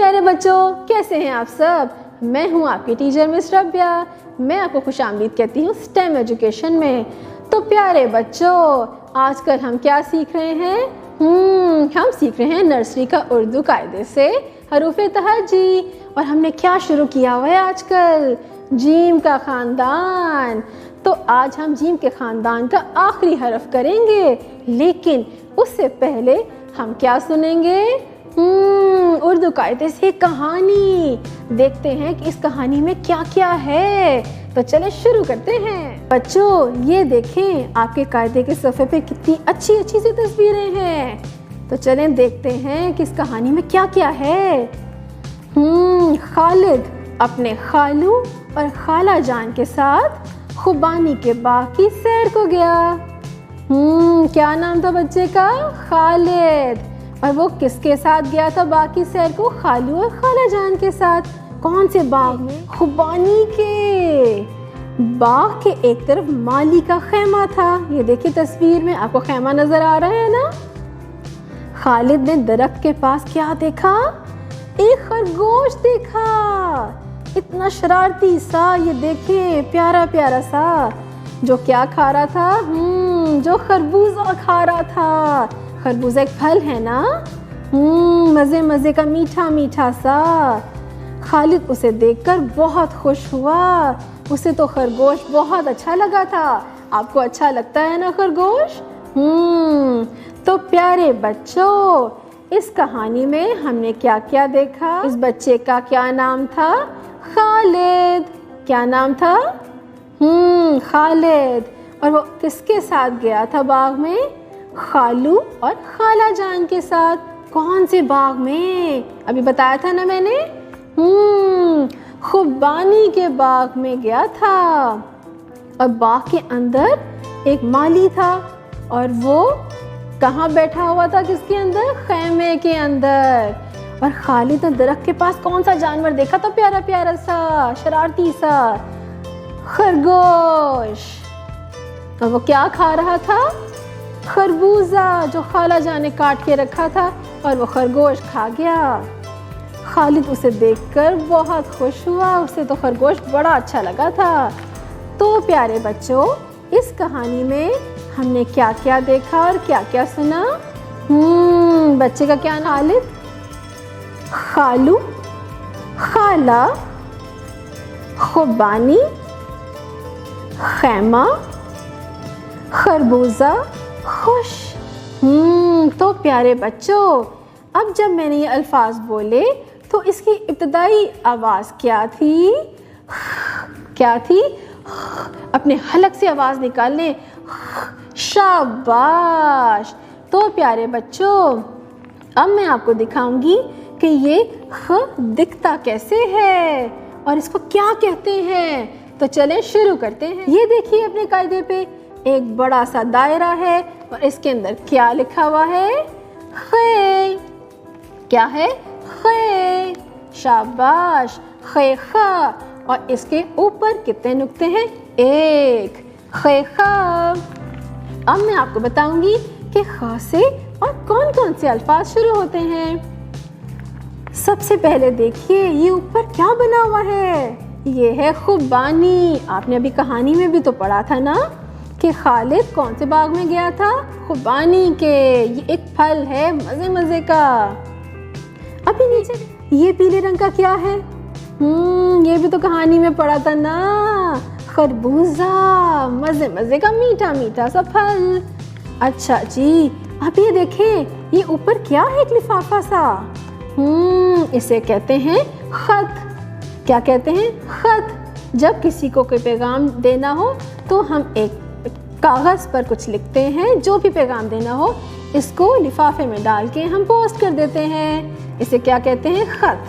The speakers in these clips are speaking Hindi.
प्यारे बच्चों, कैसे हैं आप सब। मैं हूं आपकी टीचर मिस रब्या। मैं आपको खुशामदीद कहती हूं स्टेम एजुकेशन में। तो प्यारे बच्चों, आजकल हम क्या सीख रहे हैं? हम सीख रहे हैं नर्सरी का उर्दू कायदे से हरूफ तहज्जी। और हमने क्या शुरू किया हुआ है आजकल? जीम का ख़ानदान। तो आज हम जीम के ख़ानदान का आखिरी हरफ करेंगे, लेकिन उससे पहले हम क्या सुनेंगे? उर्दू कायदे से कहानी। देखते हैं कि इस कहानी में क्या क्या है। तो चले शुरू करते हैं। बच्चों, ये देखें आपके कायदे के सफ़े पे कितनी अच्छी अच्छी सी तस्वीरें हैं। तो चलें देखते हैं कि इस कहानी में क्या क्या है। खालिद अपने खालू और खाला जान के साथ खुबानी के बाग की सैर को गया। क्या नाम था बच्चे का? खालिद। और वो किसके साथ गया था बाग की सैर को? खालू और खाला जान के साथ। कौन से बाग में? खुबानी के। बाग के एक तरफ माली का खेमा था। ये देखिए तस्वीर में आपको खेमा नजर आ रहा है ना। खालिद ने दरख्त के पास क्या देखा? एक खरगोश देखा। इतना शरारती सा, ये देखें प्यारा प्यारा सा, जो क्या खा रहा था? जो खरबूजा खा रहा था। खरबूजा एक फल है ना। मज़े मज़े का मीठा मीठा सा। खालिद उसे देखकर बहुत खुश हुआ। उसे तो खरगोश बहुत अच्छा लगा था। आपको अच्छा लगता है ना खरगोश? तो प्यारे बच्चों, इस कहानी में हमने क्या क्या देखा? इस बच्चे का क्या नाम था? खालिद। क्या नाम था? खालिद। और वो किसके साथ गया था बाग में? खालू और खाला जान के साथ। कौन से बाग में? अभी बताया था ना मैंने। खुबानी के बाग में गया था। और बाग के अंदर एक माली था। और वो कहाँ बैठा हुआ था? किसके अंदर? खेमे के अंदर। और खालिद ने दरख्त के पास कौन सा जानवर देखा था? प्यारा प्यारा सा, शरारती सा, खरगोश। और वो क्या खा रहा था? खरबूजा, जो खाला जान ने काट के रखा था। और वो खरगोश खा गया। खालिद उसे देखकर बहुत खुश हुआ। उसे तो खरगोश बड़ा अच्छा लगा था। तो प्यारे बच्चों, इस कहानी में हमने क्या क्या देखा और क्या क्या सुना? बच्चे का क्या नाम? खालिद, खालू, खाला, खुबानी, खेमा, खरबूजा, खुश। तो प्यारे बच्चों, अब जब मैंने ये अल्फाज बोले तो इसकी इब्तदाई आवाज़ क्या थी? क्या थी? अपने हलक से आवाज़ निकालने। शाबाश। तो प्यारे बच्चों, अब मैं आपको दिखाऊंगी कि ये ख दिखता कैसे है और इसको क्या कहते हैं। तो चलें शुरू करते हैं। ये देखिए अपने कायदे पे एक बड़ा सा दायरा है और इसके अंदर क्या लिखा हुआ है? खे। क्या है? खे। शाबाश। खे खा। और इसके ऊपर कितने नुक्ते हैं? एक। खे खा। अब मैं आपको बताऊंगी कि ख से और कौन कौन से अल्फाज शुरू होते हैं। सबसे पहले देखिए ये ऊपर क्या बना हुआ है? ये है खुबानी। आपने अभी कहानी में भी तो पढ़ा था ना कि खालिद कौन से बाग में गया था? खुबानी के। ये एक फल है मजे मजे का। अभी नीचे ये पीले रंग का क्या है? ये भी तो कहानी में पढ़ा था ना। खरबूजा, मजे मजे का मीठा मीठा सा फल। अच्छा जी, अब ये देखें ये ऊपर क्या है? एक लिफाफा सा। इसे कहते हैं खत। क्या कहते हैं? खत। जब किसी को कोई पैगाम देना हो तो हम एक कागज़ पर कुछ लिखते हैं। जो भी पैगाम देना हो इसको लिफाफे में डाल के हम पोस्ट कर देते हैं। इसे क्या कहते हैं? खत।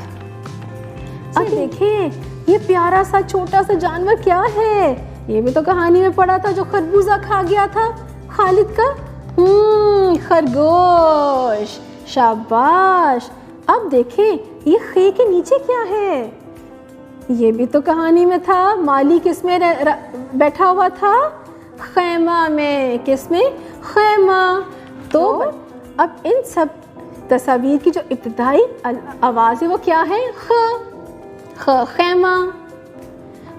अब देखिए ये प्यारा सा छोटा सा जानवर क्या है? ये भी तो कहानी में पढ़ा था, जो खरबूजा खा गया था खालिद का। खरगोश। शाबाश। अब देखें ये खे के नीचे क्या है? ये भी तो कहानी में था। माली किस में बैठा हुआ था? खेमा में। किस में? खेमा। तो अब इन सब तस्वीर की जो इब्तिदाई आवाज़ है वो क्या है? ख। ख खैमा,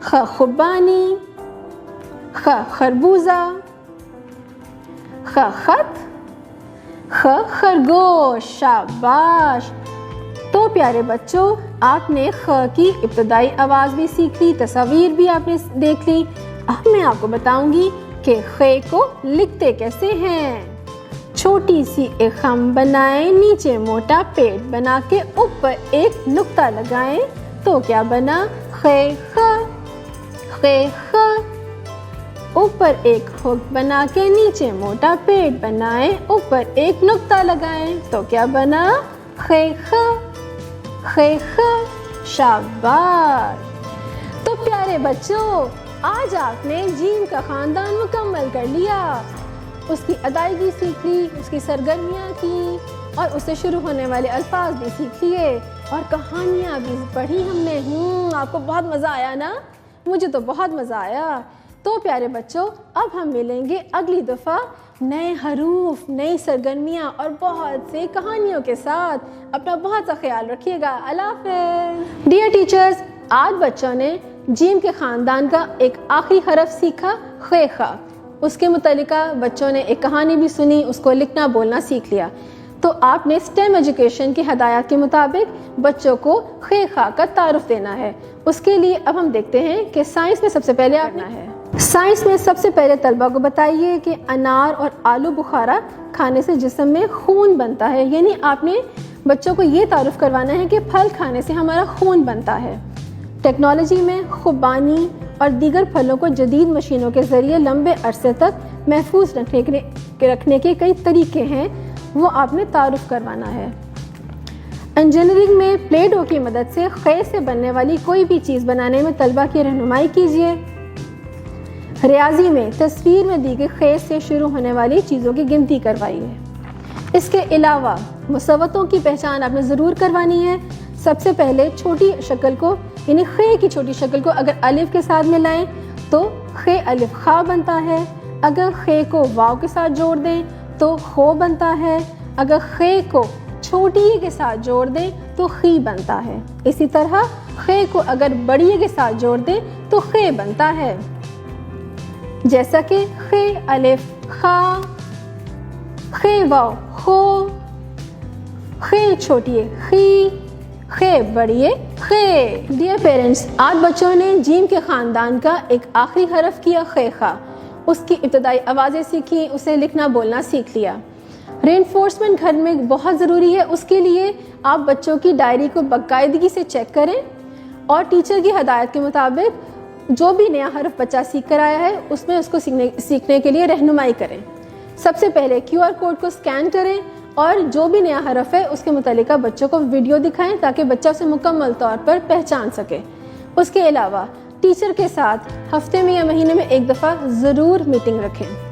ख खुबानी, ख खरबूजा, ख खत, ख खरगोश। शाबाश। तो प्यारे बच्चों, आपने ख की इब्तिदाई आवाज़ भी सीख ली, तस्वीर भी आपने देख ली। अब मैं आपको बताऊंगी कि खे को लिखते कैसे हैं। छोटी सी एक खम बनाएं, नीचे मोटा पेट बना के ऊपर एक नुक्ता लगाएं, तो क्या बना? खे ख। खे ख। ऊपर एक हुक बना के नीचे मोटा पेट बनाएं, ऊपर एक नुक्ता लगाएं, तो क्या बना? खे ख। खे ख। शाबाश। तो प्यारे बच्चों, आज आपने जीम का ख़ानदान मुकम्मल कर लिया, उसकी अदायगी सीख ली, उसकी सरगर्मियाँ की और उससे शुरू होने वाले अल्फाज भी सीख लिए और कहानियाँ भी पढ़ी हमने। आपको बहुत मज़ा आया ना? मुझे तो बहुत मज़ा आया। तो प्यारे बच्चों, अब हम मिलेंगे अगली दफ़ा नए हरूफ, नई सरगर्मियाँ और बहुत से कहानियों के साथ। अपना बहुत सा ख्याल रखिएगा। अल्लाह हाफ़िज़। डियर टीचर्स, आज बच्चों ने जीम के ख़ानदान का एक आखिरी हरफ सीखा, खे खा। उसके मुतालिका बच्चों ने एक कहानी भी सुनी, उसको लिखना बोलना सीख लिया। तो आपने स्टेम एजुकेशन की हदायत के मुताबिक बच्चों को खे खा का तारुफ देना है। उसके लिए अब हम देखते हैं कि साइंस में सबसे पहले करना है। साइंस में सबसे पहले तलबा को बताइए कि अनार और आलू बुखारा खाने से जिस्म में खून बनता है। यानी आपने बच्चों को ये तारुफ करवाना है कि फल खाने से हमारा खून बनता है। टेक्नोलॉजी में खुबानी और दीगर फलों को जदीद मशीनों के ज़रिए लंबे अरसे तक महफूज रखने के कई तरीके हैं, वो आपने तारुफ करवाना है। इंजीनियरिंग में प्ले डो की मदद से खे से बनने वाली कोई भी चीज़ बनाने में तलबा की रहनुमाई कीजिए। रियाजी में तस्वीर में दी गई खे से शुरू होने वाली चीज़ों की गिनती करवाइए। इसके अलावा मुसव्वतों की पहचान आपने ज़रूर करवानी है। सबसे पहले छोटी शक्ल को, यानी खे की छोटी शक्ल को अगर अलिफ के साथ मिलाएं तो खे अलिफ खा बनता है। अगर खे को वाव के साथ जोड़ दें तो खो बनता है। अगर खे को छोटी ए के साथ जोड़ दें तो खी बनता है। इसी तरह खे को अगर बड़ी ए के साथ जोड़ दें तो खे बनता है। जैसा कि खे अलिफ खा, खे वाव खो, खे छोटी ए खी, खे बड़ी ए खे। डियर पेरेंट्स, आज बच्चों ने जीम के ख़ानदान का एक आखिरी हरफ किया, खे खा। उसकी इब्तदाई आवाज़ें सीखी, उसे लिखना बोलना सीख लिया। रेनफोर्समेंट घर में बहुत ज़रूरी है। उसके लिए आप बच्चों की डायरी को बाकायदगी से चेक करें और टीचर की हदायत के मुताबिक जो भी नया हरफ बच्चा सीख कर आया है उसमें उसको सीखने के लिए रहनुमाई करें। सबसे पहले QR कोड को स्कैन करें और जो भी नया हरफ है उसके मुतालिका बच्चों को वीडियो दिखाएं ताकि बच्चा उसे मुकम्मल तौर पर पहचान सके। उसके अलावा टीचर के साथ हफ्ते में या महीने में एक दफ़ा ज़रूर मीटिंग रखें।